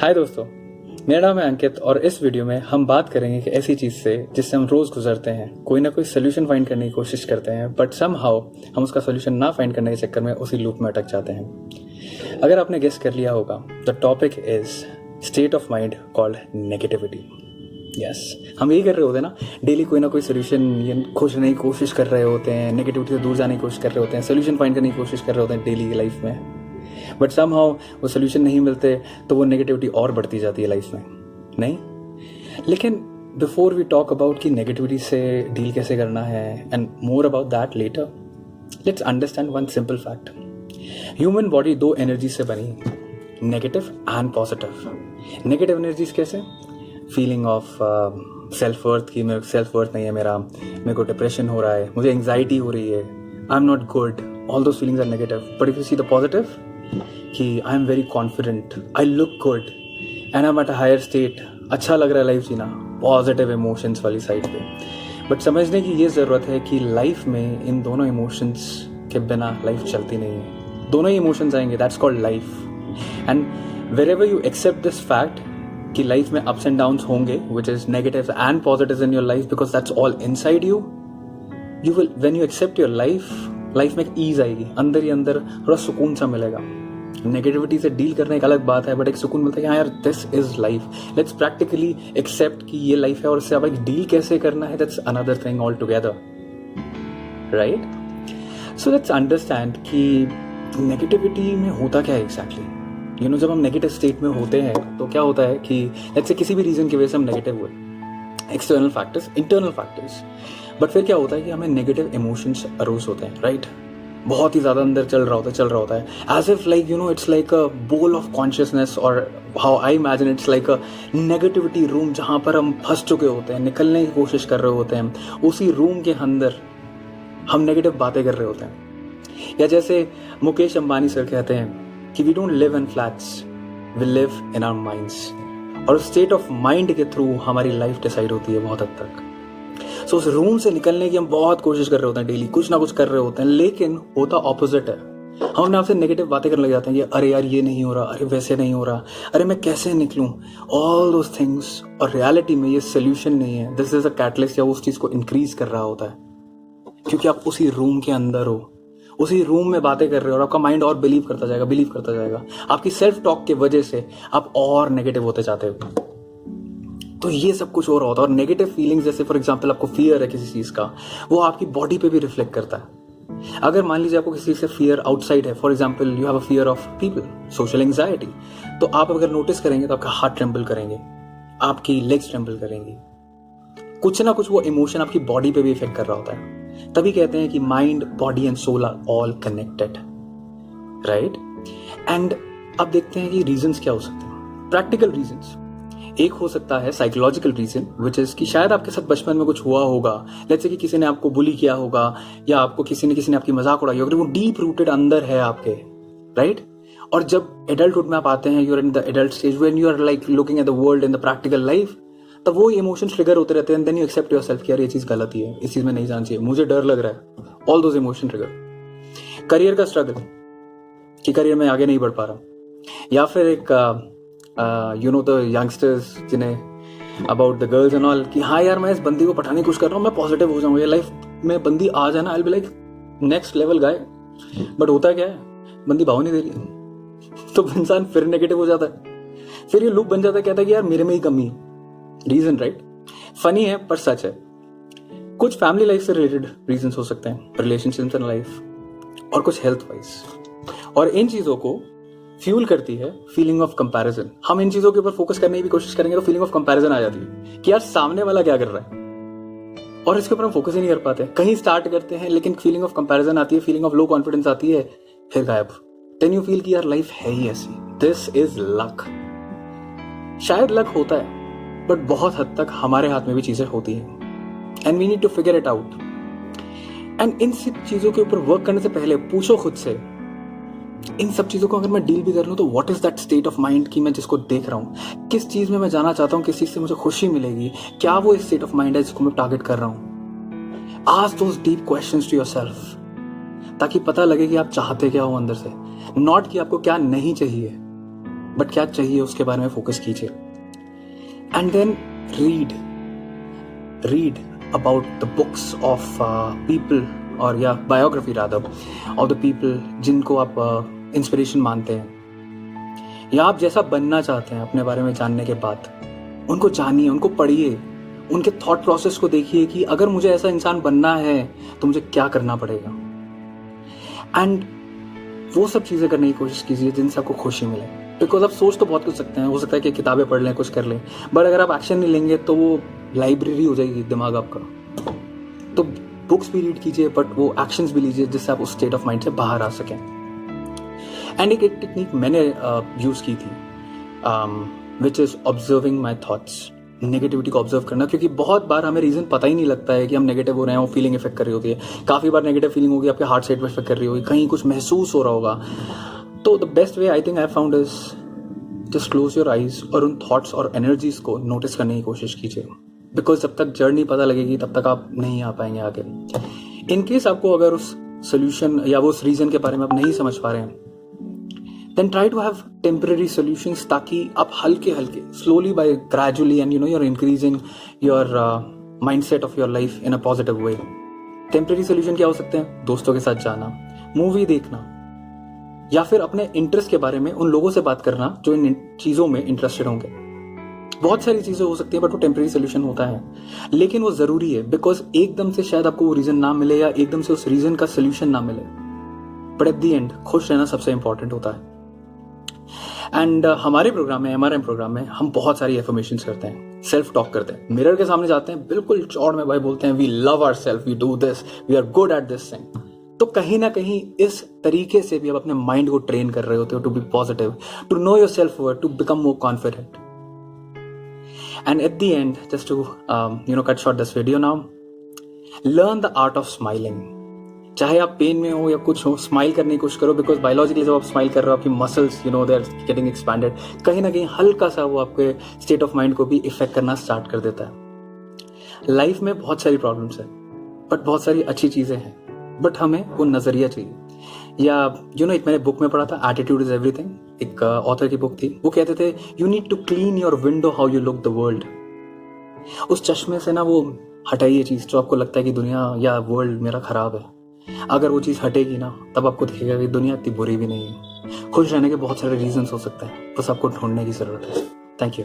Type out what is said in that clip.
हाय दोस्तों, मेरा नाम है अंकित और इस वीडियो में हम बात करेंगे कि ऐसी चीज़ से जिससे हम रोज़ गुजरते हैं, कोई ना कोई सोल्यूशन फाइंड करने की कोशिश करते हैं, बट समहाउ हम उसका सोल्यूशन ना फाइंड करने के चक्कर में उसी लूप में अटक जाते हैं। अगर आपने गेस कर लिया होगा, the topic is state of mind called negativity. Yes, हम यही कर रहे होते हैं ना, डेली कोई ना कोई सोल्यूशन खोजने की कोशिश कर रहे होते हैं, नेगेटिविटी से दूर जाने की कोशिश कर रहे होते हैं, सोल्यूशन फाइंड करने की कोशिश कर रहे होते हैं डेली लाइफ में। बट समहाउ वो सोल्यूशन नहीं मिलते तो वो नेगेटिविटी और बढ़ती जाती है लाइफ में, नहीं? लेकिन बिफोर वी टॉक अबाउट कि नेगेटिविटी से डील कैसे करना है and more about that later, let's understand one simple fact. Human body दो एनर्जी से बनी, negative and positive. Negative energies कैसे? फीलिंग ऑफ सेल्फ वर्थ की मेरे सेल्फ वर्थ नहीं है, मेरे को डिप्रेशन हो रहा है, मुझे एंग्जाइटी हो रही है, I am not good, all those feelings are negative. But if you see the positive, कि I am very confident, I look good and I am at a higher state, अच्छा लग रहा है लाइफ जीना, positive emotions वाली side पे। But समझने की ये ज़रूरत है कि लाइफ में इन दोनों इमोशंस के बिना लाइफ चलती नहीं है। दोनों ही इमोशंस आएंगे, that's called life. And wherever you accept this fact कि लाइफ में अप्स एंड डाउन्स होंगे, which is negative and positive in your life, because that's all inside you, you will when you accept your life में एक ease आएगी, अंदर ही अंदर थोड़ा सुकून सा मिलेगा। नेगेटिविटी से डील करना एक अलग बात है, बट एक सुकून मिलता है कि हाँ यार, this is life, let's practically accept कि ये लाइफ है और इससे अब एक डील कैसे करना है, that's another thing all together, right? So let's understand कि नेगेटिविटी में होता क्या है एग्जैक्टली। यू नो, जब हम नेगेटिव स्टेट में होते हैं तो क्या होता है कि लेट्स से किसी भी रीजन की वजह से हम नेगेटिव हुए, external factors, internal factors, but फिर क्या होता है कि हमें नेगेटिव इमोशंस अरोज होते हैं, राइट? बहुत ही ज़्यादा अंदर चल रहा होता है as if like you know it's like a bowl of consciousness, और how I imagine it's like a negativity room जहाँ पर हम फंस चुके होते हैं, निकलने की कोशिश कर रहे होते हैं। उसी रूम के अंदर हम नेगेटिव बातें कर रहे होते हैं। या जैसे मुकेश अंबानी सर कहते हैं कि we don't live in flats, we live in our minds. और स्टेट ऑफ माइंड के थ्रू हमारी लाइफ डिसाइड होती है बहुत हद तक। सो उस रूम से निकलने की हम बहुत कोशिश कर रहे होते हैं, डेली कुछ ना कुछ कर रहे होते हैं, लेकिन होता ऑपोजिट है। हम अपने आप से नेगेटिव बातें करने लग जाते हैं, ये अरे यार ये नहीं हो रहा, अरे वैसे नहीं हो रहा, अरे मैं कैसे निकलूं, ऑल दोस थिंग्स। और रियलिटी में ये सोल्यूशन नहीं है, दिस इज अ कैटलिस्ट, या उस चीज को इंक्रीज कर रहा होता है, क्योंकि आप उसी रूम के अंदर हो, उसी रूम में बातें कर रहे हो और आपका माइंड और बिलीव करता जाएगा। आपकी सेल्फ टॉक की वजह से आप और नेगेटिव होते जाते हो। तो ये सब कुछ हो रहा होता है। और नेगेटिव फीलिंग्स, जैसे फॉर एग्जांपल आपको फियर है किसी चीज का, वो आपकी बॉडी पे भी रिफ्लेक्ट करता है। अगर मान लीजिए आपको किसी चीज से फियर आउटसाइड है, for example you have a fear of people, social anxiety, तो आप अगर नोटिस करेंगे तो आपका हार्ट ट्रेम्बल करेंगे, आपकी लेग्स ट्रेम्बल करेंगी, कुछ ना कुछ वो इमोशन आपकी बॉडी पे भी इफेक्ट कर रहा होता है। तभी कहते हैं कि mind, body and soul are all connected, right? And अब देखते हैं कि रीजंस क्या हो सकते हैं, प्रैक्टिकल रीजंस। एक हो सकता है साइकोलॉजिकल रीजन, विच इज कि शायद आपके साथ बचपन में कुछ हुआ होगा, लेट्स से कि किसी ने आपको बुली किया होगा, या आपको किसी ने आपकी मजाक उड़ाई होगी, वो डीप रूटेड अंदर है आपके, राइट? और जब एडल्टहुड में आप आते हैं, you are in the adult stage, when you are like looking at the world in the practical life, तब वो इमोशंस ट्रिगर होते रहते हैं, देन यू एक्सेप्ट योरसेल्फ कि यार ये चीज गलत ही है, इस चीज में नहीं जाना चाहिए, मुझे डर लग रहा है, all those emotion trigger. Career का स्ट्रगल, कि करियर में आगे नहीं बढ़ पा रहा, या फिर एक यू नो द यंगस्टर्स जिन्हें about the girls and all, कि हाँ यार मैं इस बंदी को पटाने की कोशिश कर रहा हूँ, मैं पॉजिटिव हो जाऊँ, ये लाइफ में बंदी आ जाना, I will be like next level guy. But होता क्या है, बंदी भाव नहीं दे रही, तो इंसान फिर नेगेटिव हो जाता है, फिर ये लूप बन जाता है, कहता है कि यार मेरे में ही कमी है। Reason, right? फनी है पर सच है। कुछ फैमिली लाइफ से रिलेटेड रीजन हो सकते हैं, रिलेशनशिप्स इन लाइफ, और कुछ हेल्थ वाइज। और इन चीजों को फ्यूल करती है फीलिंग ऑफ कंपैरिजन। हम इन चीजों के ऊपर फोकस करने की भी कोशिश करेंगे तो फीलिंग ऑफ कंपैरिजन आ जाती है कि यार सामने वाला क्या कर रहा है, और इसके ऊपर हम फोकस ही नहीं कर पाते। कहीं स्टार्ट करते हैं, लेकिन फीलिंग ऑफ कंपैरिजन आती है, फीलिंग ऑफ लो कॉन्फिडेंस आती है, फिर गायब। देन यू फील कि यार लाइफ है ही ऐसी, दिस इज लक। शायद लक होता है, बट बहुत हद तक हमारे हाथ में भी चीजें होती हैं, and we need to figure it out. And इन सब चीजों के ऊपर वर्क करने से पहले पूछो खुद से, इन सब चीजों को अगर मैं डील भी कर लूं तो what is that state of mind कि मैं जिसको देख रहा हूं, किस चीज में मैं जाना चाहता हूं, किस चीज से मुझे खुशी मिलेगी, क्या वो स्टेट ऑफ माइंड है जिसको मैं टारगेट कर रहा हूं। Ask those deep questions to yourself, ताकि पता लगे कि आप चाहते क्या हो अंदर से, नॉट कि आपको क्या नहीं चाहिए। बट क्या चाहिए उसके बारे में फोकस कीजिए. And then read about the books of people, और या biography rather of the people जिनको आप इंस्पिरेशन मानते हैं, या आप जैसा बनना चाहते हैं अपने बारे में जानने के बाद, उनको जानिए, उनको पढ़िए, उनके थॉट प्रोसेस को देखिए कि अगर मुझे ऐसा इंसान बनना है तो मुझे क्या करना पड़ेगा. एंड वो सब चीज़ें करने की कोशिश कीजिए जिनसे आपको खुशी मिले. बिकॉज आप सोच तो बहुत कुछ सकते हैं, हो सकता है कि किताबें पढ़ लें, कुछ कर लें, बट अगर आप एक्शन नहीं लेंगे तो वो लाइब्रेरी हो जाएगी दिमाग आपका. तो बुक्स भी रीड कीजिए, बट वो एक्शंस भी लीजिए जिससे आप उस स्टेट ऑफ माइंड से बाहर आ सकें. एंड एक टेक्निक मैंने यूज़ की थी which is observing my thoughts. Negativity को ऑब्जर्व करना, क्योंकि बहुत बार हमें रीज़न पता ही नहीं लगता है कि हम नेगेटिव हो रहे हैं, वो फीलिंग इफेक्ट कर रही होती है. काफ़ी बार नेगेटिव फीलिंग होगी आपके हार्ट साइड पर इफेक्ट कर रही होगी, कहीं कुछ महसूस हो रहा होगा. तो the best way I think I found is just close your eyes और उन थॉट्स और एनर्जीज को नोटिस करने की कोशिश कीजिए. बिकॉज जब तक जर्नी पता लगेगी तब तक आप नहीं आ पाएंगे आगे. इन केस आपको अगर उस सोल्यूशन या वो उस रीजन के बारे में आप नहीं समझ पा रहे हैं, then try to have temporary solutions ताकि आप हल्के slowly by gradually and you're increasing your mindset of your life in a positive way. Temporary solution क्या हो सकते हैं? दोस्तों के साथ जाना, मूवी देखना, या फिर अपने इंटरेस्ट के बारे में उन लोगों से बात करना जो इन चीज़ों में इंटरेस्टेड होंगे. बहुत सारी चीज़ें हो सकती है, बट वो टेम्परेरी सोल्यूशन होता है, लेकिन वो ज़रूरी है. बिकॉज एकदम से शायद आपको वो रीज़न ना मिले या एकदम से उस रीज़न का सोल्यूशन ना मिले, बट एट दी एंड खुश रहना सबसे इंपॉर्टेंट होता है. एंड हमारे प्रोग्राम में, MRM प्रोग्राम में, हम बहुत सारी एफर्मेशंस करते हैं, सेल्फ टॉक करते हैं, मिरर के सामने जाते हैं, बिल्कुल चौड़ में भाई बोलते हैं we love our self, we do this, we are good at this thing. तो कहीं ना कहीं इस तरीके से भी आप अपने माइंड को ट्रेन कर रहे होते हो to be positive, to know your self worth, to become more confident. And at the end, just to cut short this video now, learn the art of smiling. चाहे आप पेन में हो या कुछ हो, स्माइल करने की कोशिश करो. बिकॉज बायोलॉजिकली जब आप स्माइल कर रहे हो, आपकी muscles they are getting expanded. कहीं ना कहीं हल्का सा वो आपके स्टेट ऑफ माइंड को भी इफेक्ट करना स्टार्ट कर देता है. लाइफ में बहुत सारी प्रॉब्लम्स है, बट बहुत सारी अच्छी चीजें हैं, बट हमें वो नजरिया चाहिए. या एक मैंने बुक में पढ़ा था, एटीट्यूड इज एवरीथिंग, एक ऑथर की बुक थी. वो कहते थे you need to clean your window how you look the world. उस चश्मे से ना वो हटाइए चीज जो आपको लगता है कि दुनिया या वर्ल्ड मेरा खराब है. अगर वो चीज़ हटेगी ना, तब आपको दिखेगा कि दुनिया इतनी बुरी भी नहीं है. खुश रहने के बहुत सारे रीजंस हो सकते हैं, बस आपको ढूंढने की जरूरत है. Thank you.